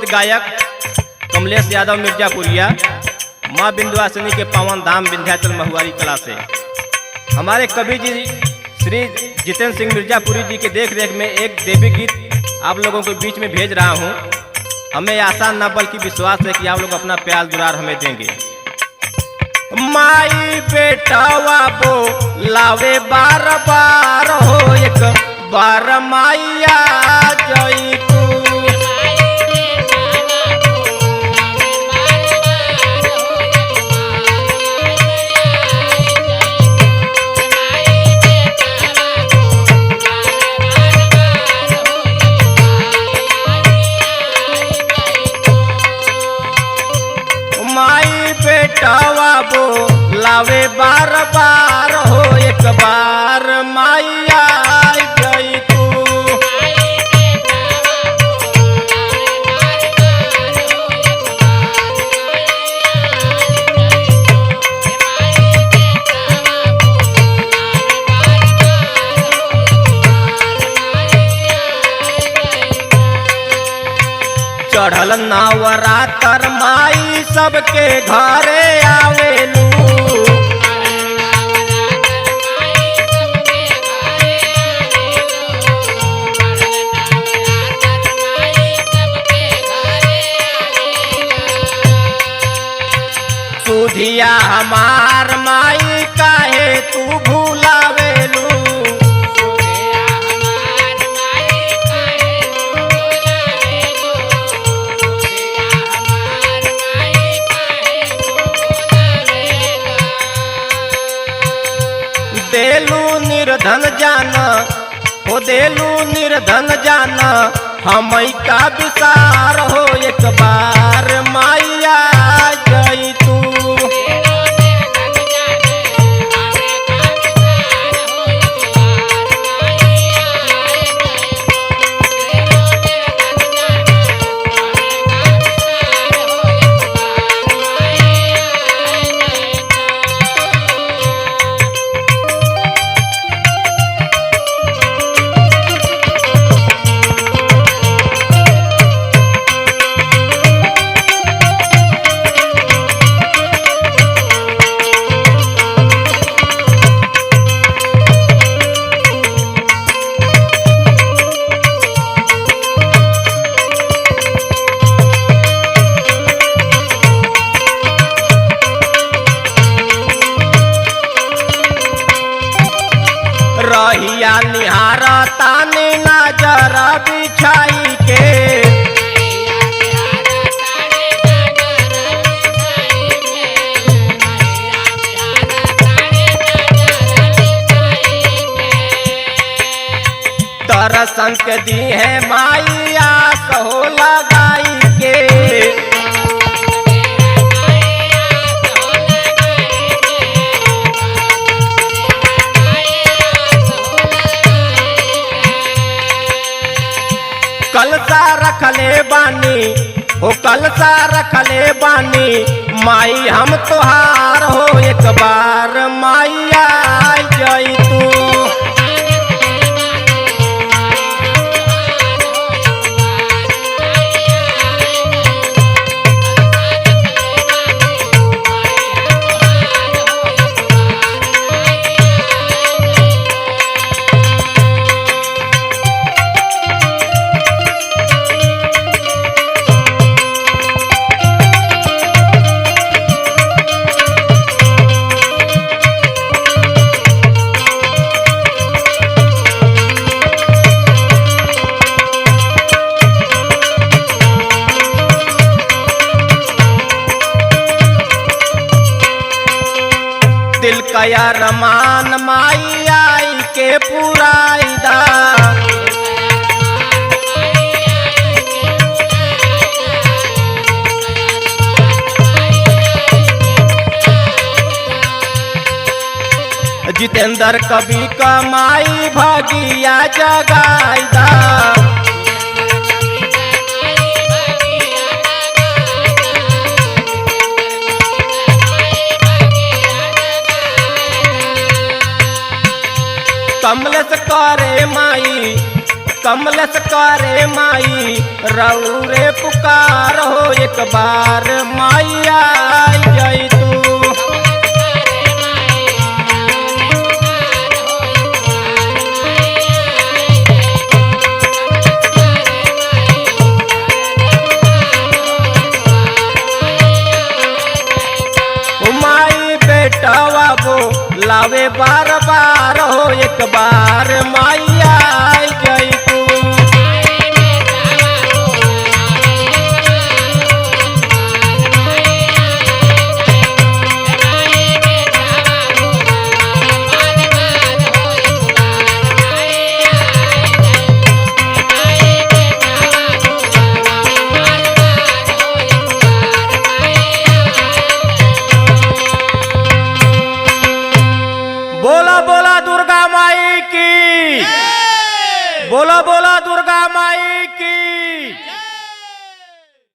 लोकगीत गायक कमलेश यादव मिर्जापुरिया, माँ विंध्यवासिनी के पावन धाम विंध्याचल महुआरी कला से हमारे कवि जी श्री जितेंद्र सिंह मिर्जापुरी जी के देख रेख में एक देवी गीत आप लोगों के बीच में भेज रहा हूँ। हमें आशा न बल्कि विश्वास है कि आप लोग अपना प्यार दुलार हमें देंगे। माई बेटावा बो लावे बार बार हो, एक बार माइया जई तू। माई बेटावा बो लावे बार बार हो, एक बार माइया गई तू। चढ़ल नवरात्र माई सबके घरे आवेलू। सुधिया हमार माई काहे तू भूलावेलू। देलू निर्धन जाना हो, देलू निर्धन जाना हमई का विसार हो, एक बार माइया गई तू। रहिया निहारा तानी नजर बिछाई के, दर्शन के दी है माई आस हो लगाई के। कलसा रखले बानी हो, कलसा रखले बानी माई हम तोहार हो, एक बार माइया जई तू। दिल कया रमान माई आई के पुराईदा। जितेंद्र कवि का माई भगिया जगाईदा। कमलेश करे माई कमलस करे माई रौरे पुकार हो, एक बार माई आई जाई तू। माई बेटावा वो लावे बार बार हो, एक बार माई